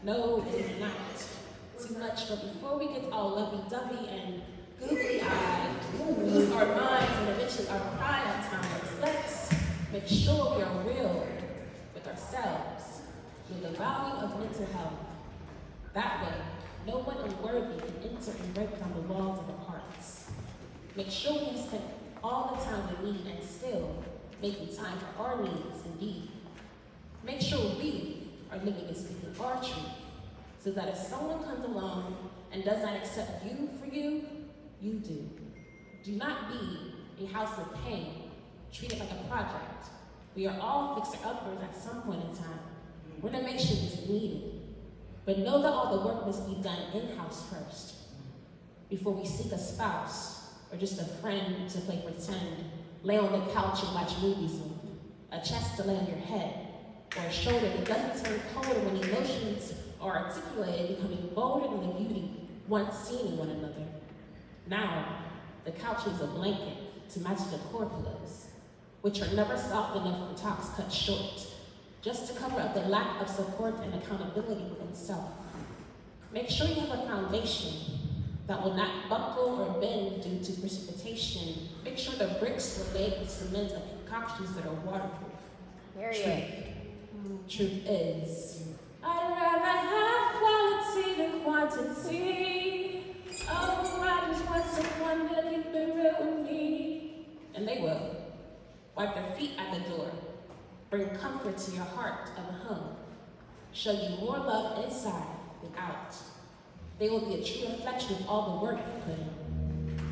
No, it is not too much, but before we get all lovey-dovey and googly-eyed, lose our minds and eventually our pride at times, let's make sure we are real with ourselves, with the value of mental health. That way, no one unworthy can enter and break down the walls of our hearts. Make sure we have spent all the time we need and still making time for our needs indeed. Make sure we are living and speaking our truth, so that if someone comes along and does not accept you for you, you do. Do not be a house of pain, treat it like a project. We are all fixer-uppers at some point in time. Renovation is needed, but know that all the work must be done in-house first, before we seek a spouse or just a friend to play pretend, lay on the couch and watch movies with, a chest to lay on your head, or a shoulder that doesn't turn colder when emotions are articulated, becoming bolder than the beauty once seen in one another. Now, the couch is a blanket to match the core pillows, which are never soft enough for talks cut short, just to cover up the lack of support and accountability within self. Make sure you have a foundation that will not buckle or bend due to precipitation. Make sure the bricks were laid with cement of concoctions that are waterproof. Truth is, I'd rather have quality than quantity. Oh, I just want someone to keep it real with me. And they will. Wipe their feet at the door. Bring comfort to your heart of a home. Show you more love inside than out. They will be a true reflection of all the work you put in.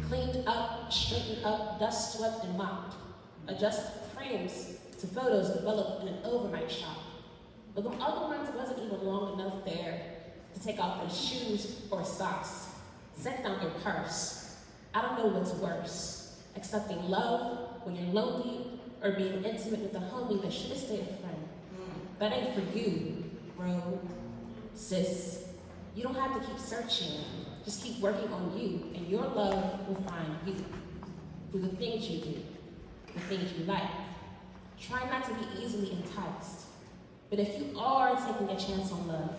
Cleaned up, straightened up, dust swept and mopped. Adjust frames to photos developed in an overnight shot. But the other ones wasn't even long enough there to take off their shoes or socks. Set down your purse. I don't know what's worse, accepting love when you're lonely or being intimate with a homie that should have stayed a friend. That ain't for you, bro, sis. You don't have to keep searching. Just keep working on you, and your love will find you through the things you do, the things you like. Try not to be easily enticed. But if you are taking a chance on love,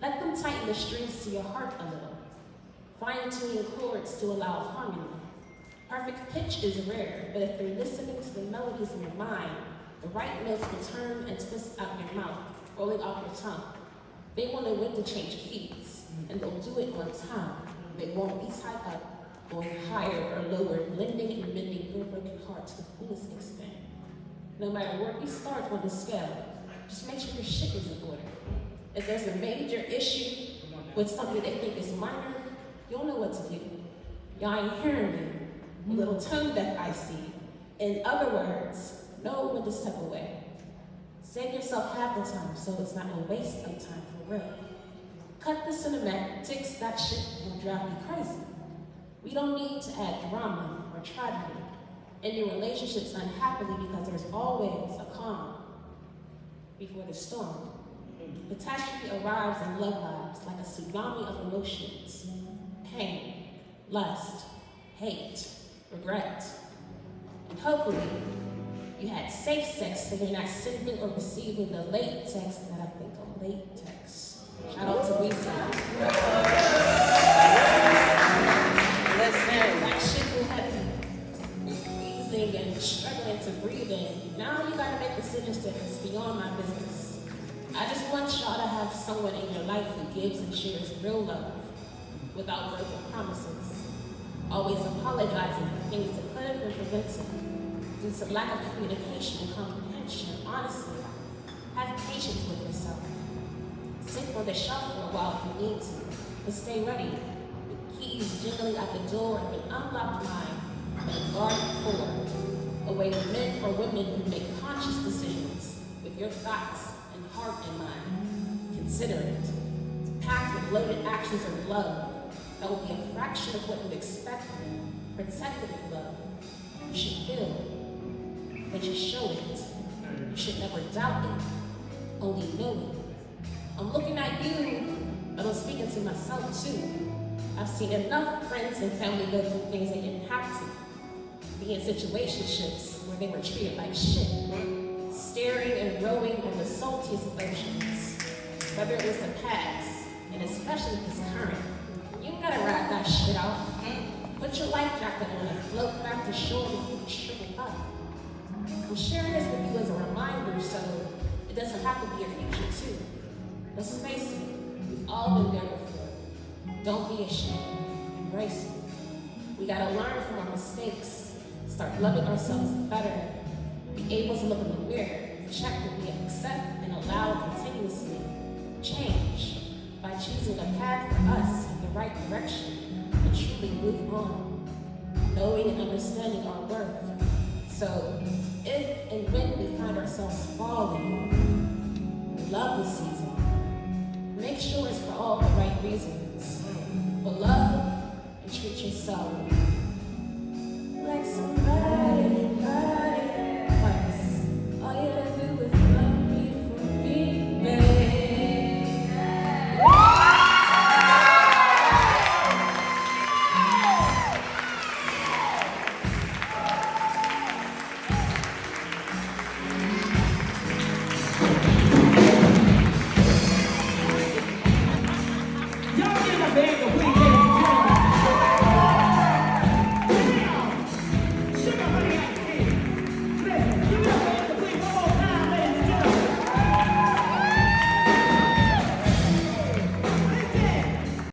let them tighten the strings to your heart a little. Fine-tuning chords to allow harmony. Perfect pitch is rare, but if you're listening to the melodies in your mind, the right notes will turn and twist out your mouth, rolling off your tongue. They will know when to change keys, and they'll do it on time. They won't be tied up, going higher or lower, blending and bending your broken heart to the fullest extent. No matter where you start on the scale, just make sure your shit is in order. If there's a major issue with something they think is minor, you'll know what to do. Y'all ain't hearing me. A little tone deaf I see. In other words, know when to step away. Save yourself half the time so it's not a waste of time for real. Cut the cinematics, that shit will drive you crazy. We don't need to add drama or tragedy. Ending relationships unhappily because there's always a calm before the storm. Catastrophe arrives in love lives like a tsunami of emotions. Pain, lust, hate, regret. And hopefully, you had safe sex so you're not sending or receiving the late text that I think are late texts. Shout out to Weezy. gives and shares real love without verbal promises, always apologizing for things that could have been prevented due to lack of communication and comprehension. Honestly, have patience with yourself. Sit for the shelf for a while if you need to, but stay ready. With keys jingling at the door of an unlocked mind and a guarded floor, a way of men or women who make conscious decisions with your thoughts and heart in mind. Consider it. It's packed with loaded actions of love that will be a fraction of what you expect, protected with love. You should feel, but you show it. You should never doubt it, only know it. I'm looking at you, but I'm speaking to myself too. I've seen enough friends and family go through things they didn't have to. Be in situationships where they were treated like shit, staring and rowing on the saltiest of oceans. Whether it was the past, and especially this current, you ain't gotta ride that shit out. Put your life jacket on and float back to shore before you shrivel up. I'm sharing this with you as a reminder so it doesn't have to be your future too. Let's face it, we've all been there before. Don't be ashamed, embrace it. We gotta learn from our mistakes, start loving ourselves better, be able to look in the mirror, check what we accept and allow continuously. Change by choosing a path for us in the right direction and truly move on, knowing and understanding our worth. So if and when we find ourselves falling, love this season. Make sure it's for all the right reasons. But love and treat yourself like somebody else. All you gotta do is love me for me, babe. Y'all give a band a wing.